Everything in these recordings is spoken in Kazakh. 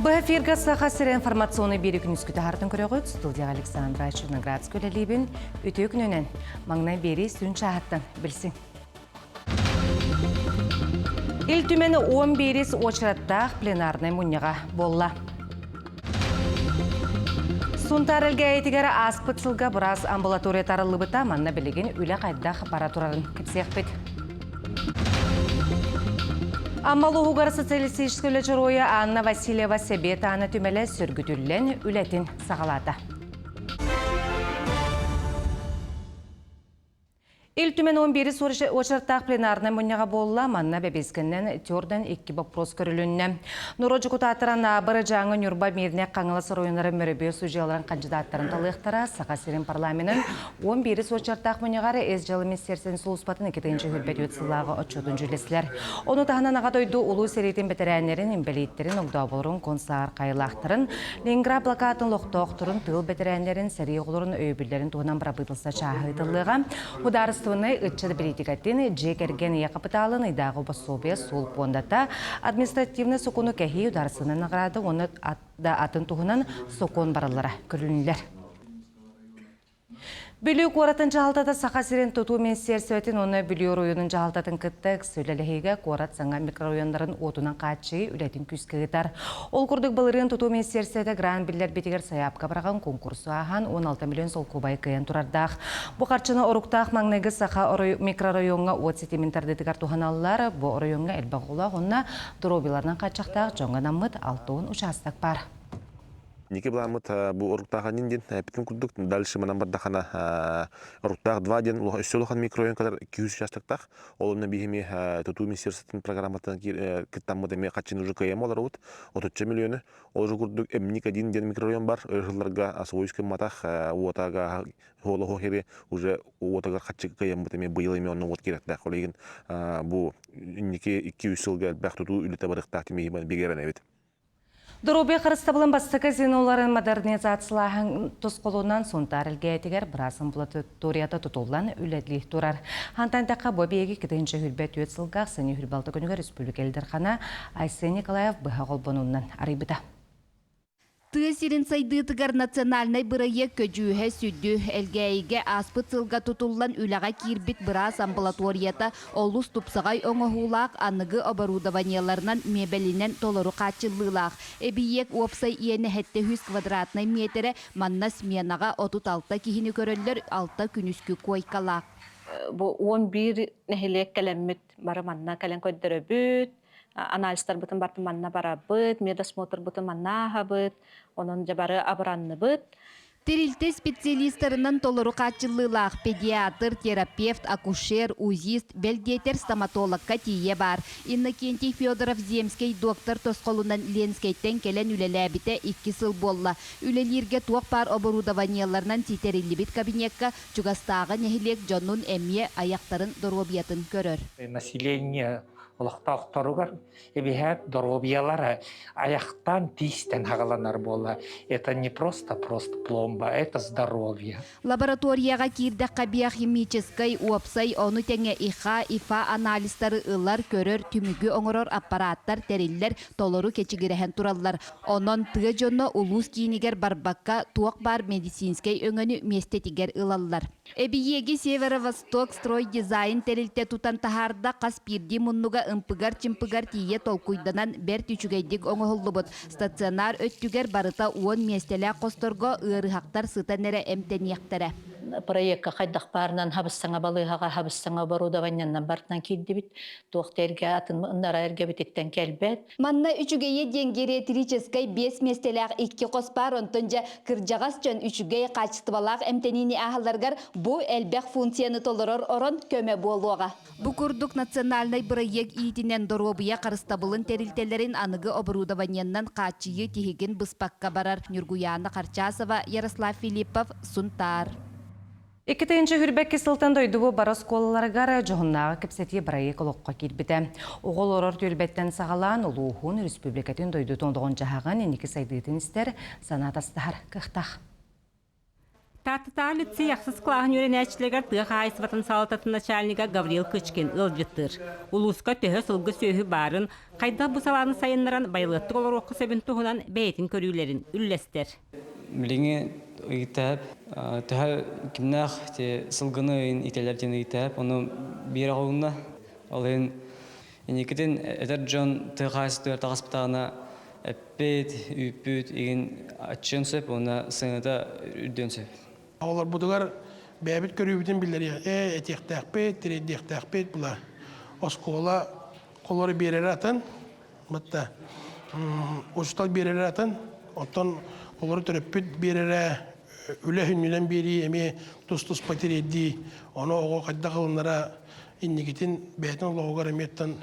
Эфирга сахасыр информационный берег нүскіті хартын көріғыт, студия Александра Черноградская лебен өтек нөнен маңнай бері сүн чағаттан білсін. Ил түмені 10 берес очыраттақ пленарный мұньяға болла. Сунтар әлге әйтігері аспыт сылға біраз амбулатория тарылы бұта манна білеген үлі қайдақ аппаратурарын кіпсеқ бет. Аммалуғығар социалистическі жыроя Анна Васильева Себета аны түмелі сүргүтілін үлетін сағалады. Ил түмен 11 очырттақ пленарны мұньяға болла манна бәбескіннен түрден 2 вопрос көрілінні. Нұрожы құтатыран абыры жаңы нүрба меріне қаңылы сұройынлары мөрібе сұжеларын қанжидаттарын талықтыра Сақасерин парламенін 11 очырттақ мұньяғары әз жылы местерсен сұлыспатын 2-ші хүлбет өтсілағы отчетын жүлесілер. Оны тағынан аға дойду ұлу серетін бетерәнерін, имбелейттерін, ұғдабылырын, консар қайлақтырын, Ленинград блокатын лоқтоқтырын, тыл бетерәнерін, сәрі ғылырын, өйбілдерін туғынан бірабытылса чағытылыға. Үтчеді білетігаттен жекерген яқапыталын идағы басобия сол пондата административны сокону кәхей ударсының нағырады, оны атын туғынан сокон барылары көрілінілер. Бүлі қоратын жағалтады Сақасерин тұту мен серсуетін оны бүлі ройының жағалтатын күттік сөйлелігі қорат саңа микрорайондарын отынан қатшығы үлетін күскігітар. Ол күрдік бұлырын тұту мен серсуеті гран білдер бетігер саяпқа бараған конкурсу аған 16 миллион сол көбай күйен тұрардақ. Бұ қарчыны ұрықтақ маңнығы Сақа микрорайонға от сетиментардетігер туғаналылар, бұ районға әлбағыла ғынна дұробиларынан қатшақтақ жоңған аммыт 6 участок бар. Неке бламыт бу уруктага нинден битин курдук дальше манан бардахана уруктаг 2 ден өсөлөхан микрорайон кадар 200 участоктак олумна бихими туту министерствотун программатан киттаммы деме качын уже кем олар ут 30 миллионы ол же курдук эмник 1 ден микрорайон бар ырыларга асвойский матах уотага холо хере уже уотага качы кем деме быйыл эме онун вот керек да колеген бу неке 200 жылга бактуту үлете барыкта теме бегерен эбит. Дұрубе қырыстабылын бастықы зеноларын модернизациялағын тұсқолуынан сонтар әлгәйтігер біраз амбулаторията тұтулан үләдлі тұрар. Хантандаққа бөбегі 2-ші хүлбәт өтсілғақ сәне хүлбалты күнігі республика елдерхана Айсен Николаев бұға қолбануынан арайбыда. Тыасирин сайдытыгар национальный бұрайы көжуhe сүдді әлгәйге аспыт сылға тұтылан үліға кирбит біраз амбулаторията олус тұпсағай оңығулақ анығы оборудованияларынан мебелінен толыру қатчылылақ. Эбиек опсай иені хәтті 100 квадратный метрі манна сменаға 36 кихіні көрілер 6 күнүскү койкалақ. Бұл 11 нәхелек кәлеммет бары манна кәлен көйдірі бүт. Анализтар бұтын барды манна бара бұд, медосмотр бұтын манна хабыд, оның жабары абыранны бұд. Терилте специалистерынан толыру қатчылылақ, педиатр, терапевт, акушер, узист, белдетер, стоматологка тие бар. Иннокентий Федоров земский доктор тосқолынан ленскейттен келен үлеләбіте 2 сыл болла. Үлелерге туақ бар оборудованияларынан титерилибит кабинетка чугастағы нехилек жонун әмие аяқтарын доробиятын көрір. Население Лохтақтаругар, эбихәт доробиялары аяқтан тистен хағаланар бола. Это не просто пломба, это здоровье. Лабораторияға кирдәққа биохимической уапсай оны тәңе ИФА анализтары ылар көрөр түмігі оңырор аппараттар тәрелер толору кечігірәхен тураллар. Онын тығы жонны улус кейінігер барбаққа туақ бар медицинскай өңіні местетігер ылаллар. Эбиеге Северо-Восток строй дизайн тәрелте тутан тахарда қаспирди мұннуға ымпыгар-чымпыгар тие толкуйданан бер түчүгейдик оңохоллубут. Стационар өттүгер барыта 10 местелі қосторго ырыхақтар сытанере эмтенияқтары. Проектка қайдақ барынан хабыссаңа балыға хабыссаңа оборудованиянан бартынан кейдебит. Тоқтерге атын ындара әргебететтен кәлбет. Манна үчүгейе денгеретрическай 5 местелі 2 қоспар онтынжа кыржағас жөн үчүгей қачыстыбалақ эмтенини ахаларгар бу әлбәқ функцияны толырыр орын көмө болуға. Бу курдук национальный проект итинен доробия қарыстабылын терилтелерин анығы оборудованиянан қачıyı тихиген бұспаққа барар. Нюргуяна Қарчасова, Ярослав Филиппов, Сунтар. 2-ші хүрбәкке сылтан дойдуы барас колаларғары жоғыннаға кіпсеті бірайы қолыққа келбіті. Оғыл орыр төлбәттен сағалан ұлуғын республикатын дойду тондығын жағаған енекі сайдыйтын істер санатастар қықтақ. Татта лицей яқсыз клағын өренәчілігер тұғы айсыватын салататын начальника Гавриил Кычкин ылжыттыр. Улуска төхі сылғы сөйі барын, қайда бұсаланы сайынларан байлықты олар оқы сөбін тұғынан бәйтін көрілерін үллестер. Милиңе ыйтап, тәһә кимнах те сылгыны ителәрден ыйтап, оны бир агылна. Алын иникеден эдер Джон тәгәстер тагыспытана эппет, үппет иген ачынсып, оны сыңыда үдденсеп. Алар будугар бәбит көрүбүтен билдер. Этектәкпет, тредектәкпет була. Оскола колоры берер атын, мытта. Устал берер атын, оттан олар төрөппүт берере үлэхүннүнен бери эми тустус патереди оны ого кайда кылынара иннигитин бәтин логар эметтен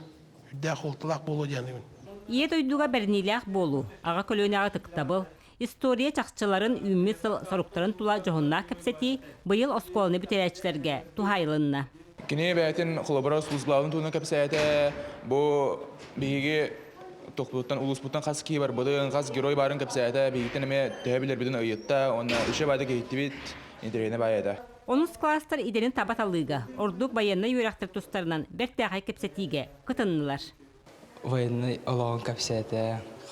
үдә холтылак болу дияны. Ие дойдуға бәрниләк болу, аға көлөнәға тықтабыл, история чақчыларын үммет саруктарын тула жоғынна кәпсети бұйыл осколыны бүтерәчілерге тухайлынна. Кіне бәтін қолабыра сұлызлауын туына кәпсәйті бұл бейге тоқпұттан, ұлыспұттан қас кей бар, бұдың қас герой барын кәпсәйті бейгеттен әме тәбілер бідің ұйытта, оны үші байды кейтті бет интерейіне байады. Оныз кластар идерін табаталыға, ордук баянна үйрақтыр тұстарынан бәрттәғай кәпсетиге күтіннылар. Военный олағын кәпсәйті,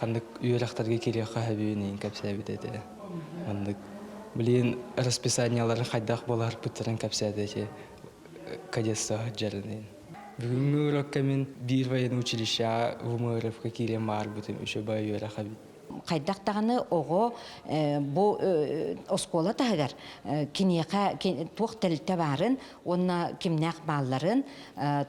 қандық үйрақтарға керек қағабүйінен кәпсәйбітеді. Қандық білейін расписанияларын қайдақ болар бұттырын кәпсәйті кадетство жарынын. Бүгінгі урокка мен бір военный училища вымырывқа керем бар бұтым үші бай үйрақабит. Қайдақтағаны оғы бұл оскола тағығар кенеқа туық тілітті барын, онына кемнәқ балларын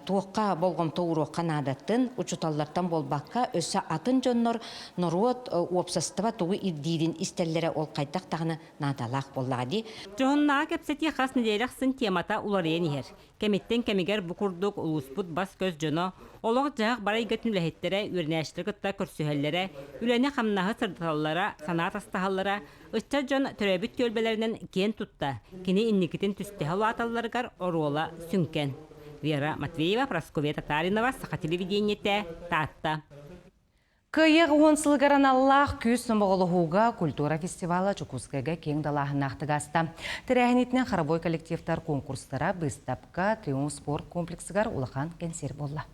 туыққа болғымты урокқа надаттын, ұчыталлардан болбаққа өсі атын жоннор нұруат уапсастыва туғы ирдейдін істеллері ол қайдақтағаны надалақ боллады. Жоғынна кәпсети қас неделіқсін темата уларыен ехер. Кәметтен кәмегер бұқырдық ұлыспұт бас көз жоны, олық жағы барай гөтінләхеттері, өрнәшілігітті көрсүхәллері, үләне қамнағы сырдаталлара, санат астағаллара, ұшча жон төрәбіт көлбелерінен кен тұтта, кені инникетін түсті халу аталларығар оруола сүнкен. Вера Матвеева, Прасковия Татаринова, Саха телевидениете, Татта. Кыйық онсылғаран Аллах күз сұмығылығуға культура фестивалы Чукускайға кең далағын ақтығаста. Тірәхінетінен қарабой коллективтар конкурстара Быстапқа Триумф спорт комплексігар улахан кәнсер болла.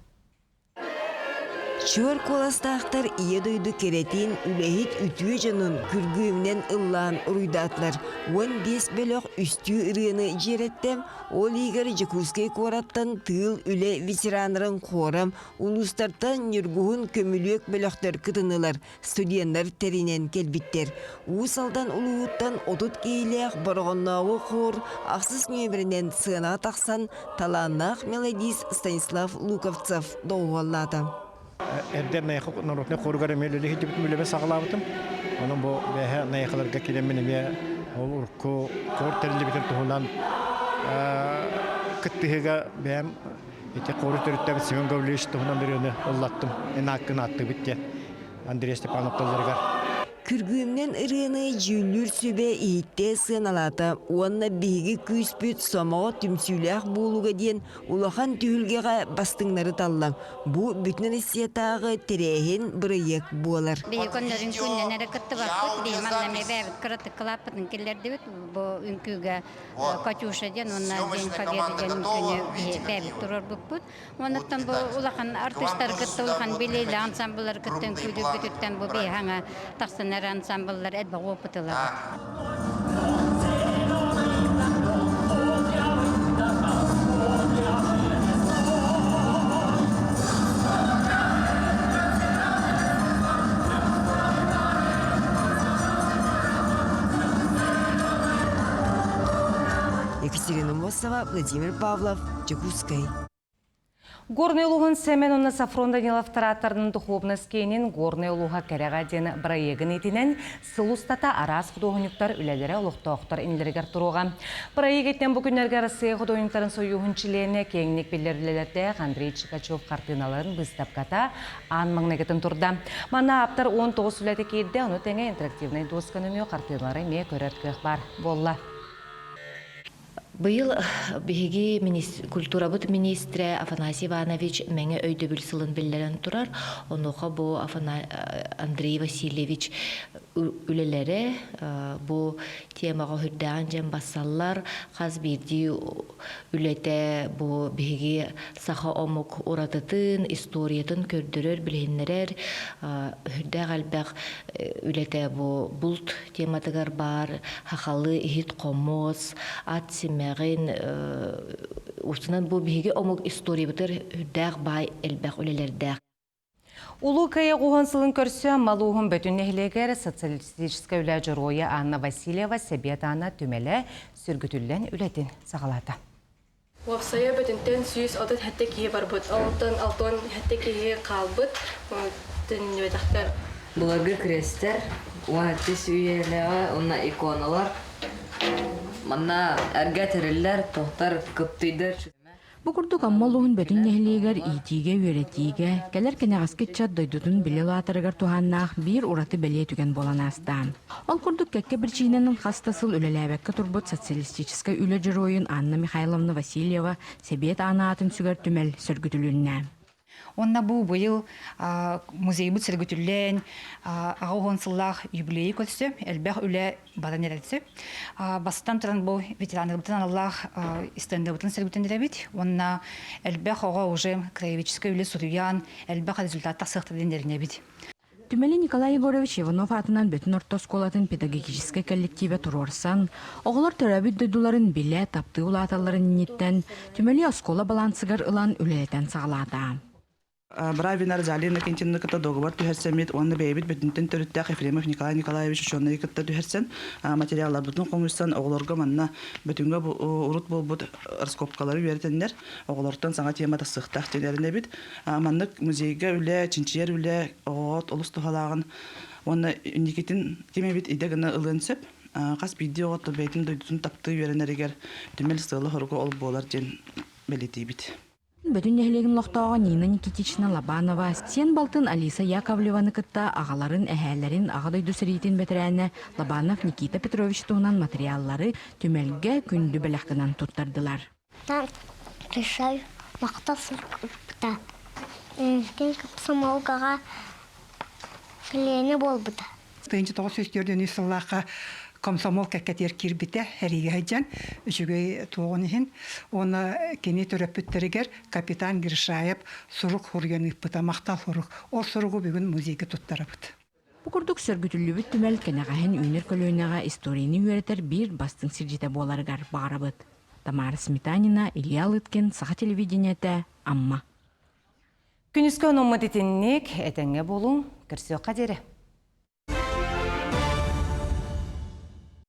Чуар коластақтар ие дойду керетин үләхит үтуе жанын күргүйімнен ыллан ұруйдатлар. 15 бөліқ үстü ырыны жереттем, ол егер Жекускай кораттан тыл үле ветеранырын қорам, улустартан нүргуғын көмілек бөліқтер күтінылар, студенттар теринен келбиттер. Усалдан улуыттан отут кейлеқ барғаннауы қор, ақсыз нөмірінен сына тақсан таланнақ мелодист Станислав Луковцев доғаллады. Эрдер найхы нарухне хоргар эмелеле хитибит мүлебе сагалабытым. Onun bu behe nayxalarga kilemine ol urku kor terli bitir tuhundan kıttıhıga behem ete koru törütte Simen Gavliş tuhundan birine ollattım. En hakkını attı bitti. Andrei Stepanov tollargar. Күргүмнен ырыны жүлүр сүбе иитте сыналата, уанна биги күспүт сомого түмсүлях болуга ден улахан түйүлгега бастыңнары таллам. Бу бүтүн Россиятагы терехин бырыйык болар. Бейконнорун күннен эрекетти бакыт, бейманнаме бэбит кыраты кылапытын келерди бит, бу үнкүгө Катюша ден, онна ден Победа ден үнкүнө бэбит турар букпут. Онуттан бу улахан артисттар кытты, улахан белейлі ансамблар кыттын күдү бүтүттен бу бейхаңа тақсынар ансамблар эдбі опытылар. Екатерина Мосова, Владимир Павлов, Чекускай. Горный луғын Семеновна Сафрон Данилов таратарының дұхлобны скейнен горный луға кәріға ден проегін етінен сылустата арас құдоғынықтар үләдері ұлықтауқтар инлергер тұруға. Проег еттен бүгінлерге Россия құдоғынықтарын сойуғын чилеріне кеңінек белерлерді Андрей Чикачев картиналарын Быстапқата аң маңнегетін тұрда. Мана аптар 19 үләді кейді, оны тәңе интерактивный досканын үй картиналары ме көреркіқ бар болла. Быйыл биһиги культурабыт министре Афанасий Иванович меңе өйдөбүл сылын биллерен турар. Онуха бу Андрей Васильевич үлелере бу темага хүрдәгән жан басаллар хаз бирди үлете бу биһиги саха омук уратытын историятын көрдөрөр билһеннерер хүрдәг албак үлете бу булт тематыгар бар хахалы ихит комос ат симегин усунан бу биһиги омук историябытыр хүрдәг бай элбак үлелердә. Улу кая кухонсылын көрсө малуғын бөтін нехлегер социалистическая үләжі роя Анна Васильева себет ана түмелі сүргүтүллен үлетін сағалады. Уапсая бөтінтен сүйіс одыт хәтті кейі бар бұд. Алтын хәтті кейі қалбыд. Түннөдақтар. Бұларғы крестер, уәтті сүйелеға, онна иконалар. Манна әрге тірілер, тоқтар күптейдер. Бу курдук аммалуһун бөтүн нехлиэгер иитиге үөретиге келер кенегаскытча дойдутун билелаатырыгар туханнаах биир ураты белие түген боланаастаан. Ол курдук кекке бирчииненин хастасыл үлелээбекке турбут социалистическая үлө жыроойун Анна Михайловна Васильева себиет анаатын сүгер түмел сөргүтүлүүннэ. Онна бу быйыл музей бут сөргүтүллен агоонсыллах юбилей көтсө элбэх үле бадан эретсе. Бастан туран бу ветераныбытын Аллах стендыбытын сөргүтүндеребит. Онна элбэх ого уже краеведческий үле суруян элбэх результаттах сыктырдендеринебит. Түмели Николай Егорович Иванов атынан бөтін орто сколатын педагогический коллективе турорсан, оғылар төрәбіт дөйдуларын биле тапты улаталарын ниттен, түмели оскола балансыгар ылан үлелетен сағалада. Бравинар Залина Кентинна-ката договор түһәрсәмет, онны бәйбит бөтінтен төріттәк Ефремов Николай Николаевич үшонны екітті түһәрсән, материаллар бұтын қоңыстан оғыларға манна бөтінгі ұрут бұл бұд раскопкалары веретендер, оғылардан саңа темада сықтақ телеріне бит, маннық музейге үлі, чинчиер үлі, оғыт, олыс тұхалағын, онны уникетін теме бит идегіні ылынсып, қас бидде оғыты бәйтін дойдысын тапты веренерігер түмел сылы хорғы олып болар ден белеті бит. Бөтін нехлеген лоқтауға Нина Никитична Лобанова, сен балтын Алиса Яковлеваны кытта ағаларын әхәлерін ағадай дүсірейтін бәтірәні Лобанов Никита Петрович туғынан материаллары түмелге күнді бәләқкінан тұттардылар. Решаю мақтасы бұта. Кен комсомолгаға клені бол бұта. 1904 жыллаққа комсомол кәккәтер кирбите әриге хайджан, үшіге туғынығын. Оны кене төрөппіттерігер капитан Гришаев сұруқ хұргені бұта, мақтал сұруқ. Ол сұруғы бүгін музейге тұттары бұт. Бұқырдық сөргүтілі бүт түмәл кәнеғахын үйнер көлуінаға историяны үйретер бір бастың сіржеті боларығар бағара бұт. Тамара Сметанина, Илья Лыткин, Саха телевидениеті, Амма. Күніскі онымы детіннік әтәңе болуң, кірсі қадері.